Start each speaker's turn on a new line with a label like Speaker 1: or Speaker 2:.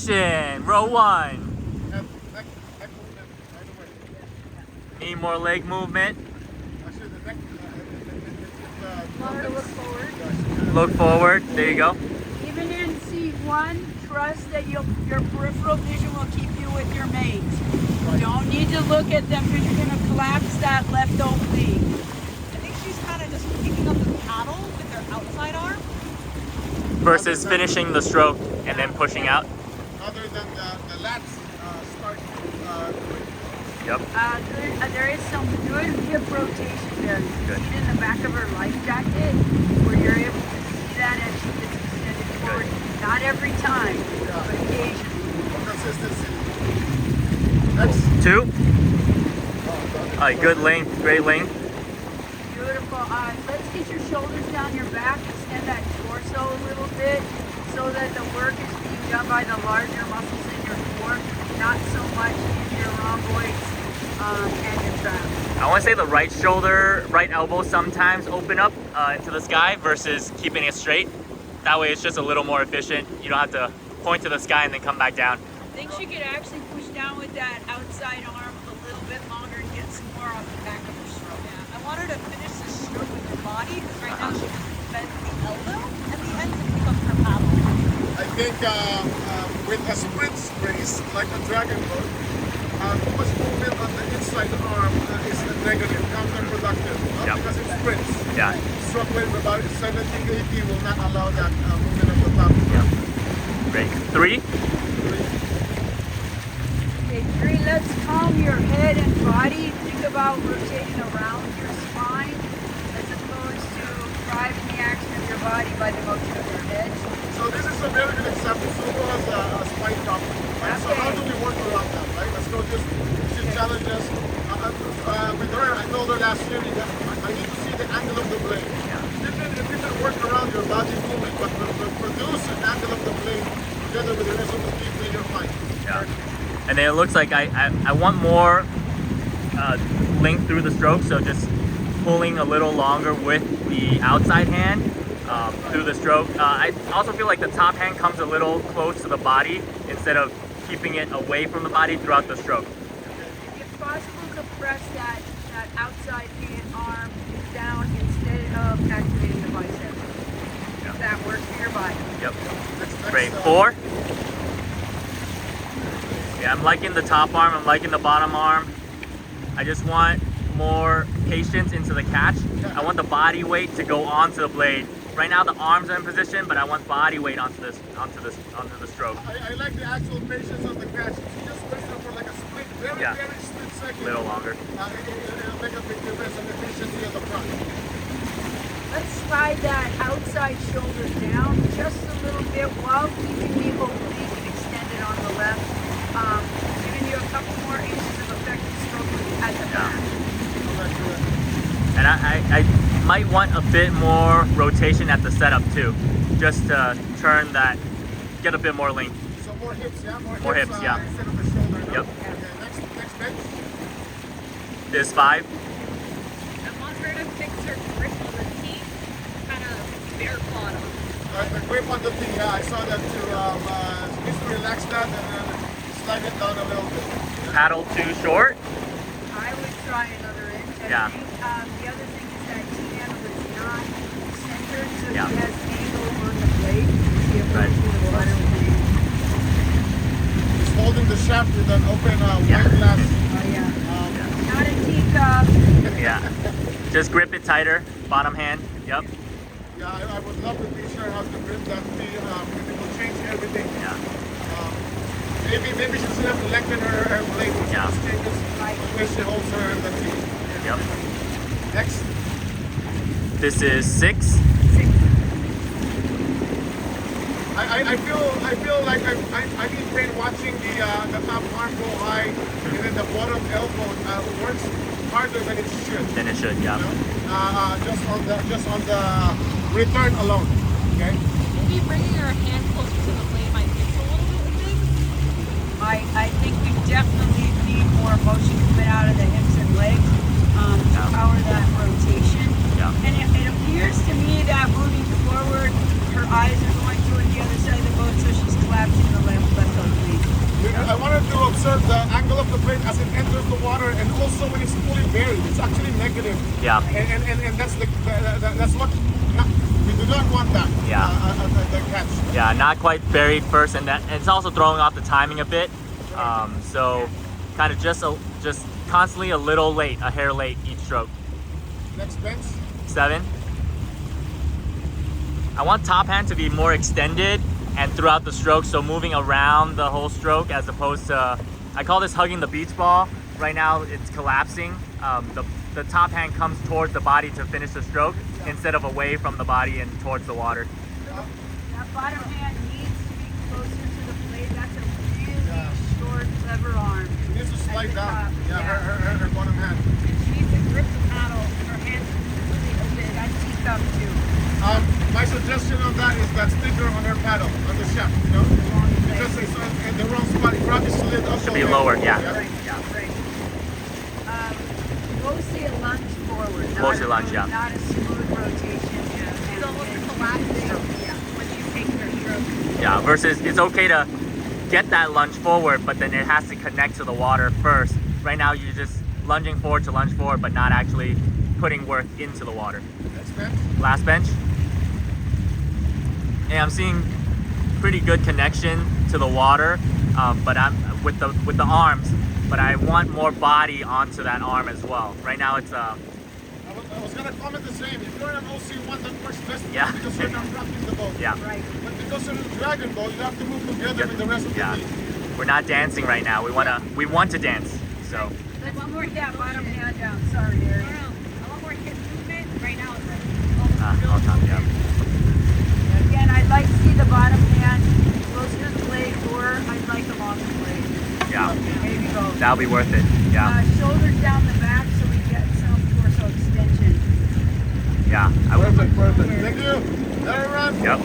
Speaker 1: action. Row 1.
Speaker 2: Neck movement right away.
Speaker 1: Need more leg movement.
Speaker 2: Actually, the neck.
Speaker 3: Want her to look forward.
Speaker 1: Look forward. There you go.
Speaker 3: Even in C1, trust that your peripheral vision will keep you with your mate. You don't need to look at them because you're going to collapse that left oblique.
Speaker 4: I think she's kind of just picking up the paddle with her outside arm.
Speaker 1: Versus finishing the stroke and then pushing out.
Speaker 2: Other than the lats start.
Speaker 1: Yep.
Speaker 3: There is some good hip rotation there. You
Speaker 1: Good.
Speaker 3: see it in the back of her life jacket where you're able to see that as she gets extended forward. Not every time, but occasionally.
Speaker 2: Consistency. Next.
Speaker 1: 2. Alright, good length. Great length.
Speaker 3: Beautiful. Let's get your shoulders down your back, extend that torso a little bit so that the work is being done by the larger muscles in your core, not so much in your rhomboids and your traps.
Speaker 1: I want to say the right shoulder, right elbow sometimes open up into the sky versus keeping it straight. That way it's just a little more efficient. You don't have to point to the sky and then come back down.
Speaker 3: I think she could actually push down with that outside arm a little bit longer and get some more off the back of her stroke.
Speaker 4: Yeah, I want her to finish this stroke with her body because right now she bends the elbow and the ends and becomes her paddle.
Speaker 2: I think with a sprint race, like a dragon boat, too much movement on the inside arm is a negative, counterproductive.
Speaker 1: Yep.
Speaker 2: Because it sprints.
Speaker 1: Yeah.
Speaker 2: Stroke weight of about 70, 80 will not allow that movement of the top.
Speaker 1: Yep. Great. 3.
Speaker 3: Okay, 3, let's calm your head and body. Think about rotating around your spine as opposed to driving the action of your body by the motion of your head.
Speaker 2: So this is a very good example. Sumo has a spine top. Right? So how do we work around that, right? Let's go just, she challenges. With her, I told her last year, I need to see the angle of the blade. It didn't work around your body movement, but produce an angle of the blade together with the rest of the feet, then you're fine.
Speaker 1: Yeah. And then it looks like I want more length through the stroke, so just pulling a little longer with the outside hand through the stroke. I also feel like the top hand comes a little close to the body instead of keeping it away from the body throughout the stroke.
Speaker 3: If possible, to press that outside hand arm down instead of activating the bicep.
Speaker 1: Yeah.
Speaker 3: That works for your body.
Speaker 1: Yep.
Speaker 2: Next,
Speaker 1: Great. 4. Yeah, I'm liking the top arm. I'm liking the bottom arm. I just want more patience into the catch. I want the body weight to go onto the blade. Right now the arms are in position, but I want body weight onto the stroke.
Speaker 2: I like the actual patience of the catch. She just waits for like a split, very split second.
Speaker 1: A little longer.
Speaker 2: It'll make a big difference in the efficiency of the front.
Speaker 3: Let's slide that outside shoulder down just a little bit while keeping the oblique extended on the left, giving you a couple more inches of effective stroke at the back.
Speaker 1: And I might want a bit more rotation at the setup too, just to turn that, get a bit more length.
Speaker 2: So more hips, yeah?
Speaker 1: More hips, yeah.
Speaker 2: Instead of the shoulder. No?
Speaker 1: Yep.
Speaker 2: Okay, next bench.
Speaker 1: This 5.
Speaker 4: I want her to fix her grip on the teeth, kind of bear clawed on.
Speaker 2: The grip on the thing, yeah, I saw that too. Just relax that and then slide it down a little bit.
Speaker 1: Paddle too short.
Speaker 3: I would try another inch.
Speaker 1: Yeah.
Speaker 3: The other thing is that T-handle is not centered, so
Speaker 1: Yeah.
Speaker 3: she has angle on the blade. She approaches the water with an angle.
Speaker 2: Just holding the shaft with an open
Speaker 1: Yeah.
Speaker 2: wine glass.
Speaker 3: Oh yeah. Not a teacup.
Speaker 1: Yeah. Just grip it tighter. Bottom hand. Yep.
Speaker 2: Yeah, I would love to be sure how to grip that thing. It will change everything.
Speaker 1: Yeah.
Speaker 2: Maybe she doesn't have to lengthen her blade. She
Speaker 1: Yeah.
Speaker 2: just changes the way she holds her the teeth.
Speaker 1: Yep.
Speaker 2: Next.
Speaker 1: This is 6.
Speaker 2: I feel like I'm in pain watching the top arm go high and then the bottom elbow works harder than it should.
Speaker 1: Then it should. Yeah.
Speaker 2: You know? Just on the return alone. Okay.
Speaker 4: Maybe bringing her hand closer to the blade might fix a little bit of things.
Speaker 3: I think we definitely need more motion coming out of the hips and legs to power that rotation.
Speaker 1: Yeah.
Speaker 3: And it appears to me that moving forward, her eyes are going toward the other side of the boat, so she's collapsing the left oblique.
Speaker 2: observe the angle of the blade as it enters the water, and also when it's fully buried, it's actually negative.
Speaker 1: Yeah.
Speaker 2: And that's that's what we do not want that.
Speaker 1: Yeah.
Speaker 2: The catch.
Speaker 1: Yeah, not quite buried first, and it's also throwing off the timing a bit. So kind of just constantly a little late, a hair late each stroke.
Speaker 2: Next bench.
Speaker 1: 7. I want top hand to be more extended and throughout the stroke, so moving around the whole stroke as opposed to, I call this hugging the beach ball. Right now it's collapsing. The top hand comes towards the body to finish the stroke instead of away from the body and towards the water.
Speaker 3: That bottom hand needs to be closer to the blade. That's a really short, clever arm.
Speaker 2: She needs to slide
Speaker 3: At the
Speaker 2: down.
Speaker 3: top,
Speaker 2: Yeah,
Speaker 3: yeah.
Speaker 2: her bottom hand.
Speaker 4: And she needs to grip the paddle and her hands really open.
Speaker 3: That teeth up too.
Speaker 2: My suggestion on that is that sticker on her paddle, on the shaft, you know? Because it's in the wrong spot. It probably slid up.
Speaker 1: Should be lower, yeah.
Speaker 3: Right, right. Mostly a lunge forward.
Speaker 1: Mostly lunge, yeah.
Speaker 3: Not a smooth rotation.
Speaker 4: It's almost collapsing when you take your stroke.
Speaker 1: Yeah, versus it's okay to get that lunge forward, but then it has to connect to the water first. Right now you're just lunging forward to lunge forward, but not actually putting work into the water.
Speaker 2: Next bench.
Speaker 1: Last bench. Yeah, I'm seeing pretty good connection to the water, but I'm with the arms, but I want more body onto that arm as well. Right now it's
Speaker 2: I was gonna comment the same. If you're an OC1, that works best
Speaker 1: Yeah.
Speaker 2: because you're not rocking the boat.
Speaker 1: yeah.
Speaker 3: Right.
Speaker 2: But because of the dragon boat, you have to move together with the rest of
Speaker 1: Yeah.
Speaker 2: the team.
Speaker 1: We're not dancing right now. We want to dance. So
Speaker 3: Let's move that bottom hand down. Sorry, Eric.
Speaker 4: I want more hip movement. Right now it's almost
Speaker 1: all time, yeah.
Speaker 3: Again, I'd like to see the bottom hand closer to the blade, or I'd like along the blade.
Speaker 1: Yeah,
Speaker 3: Maybe both.
Speaker 1: that'll be worth it. Yeah,
Speaker 3: Shoulders down the back so we get some torso extension.
Speaker 1: yeah. I would.
Speaker 2: Perfect. Thank you. Let her run.
Speaker 1: Yep.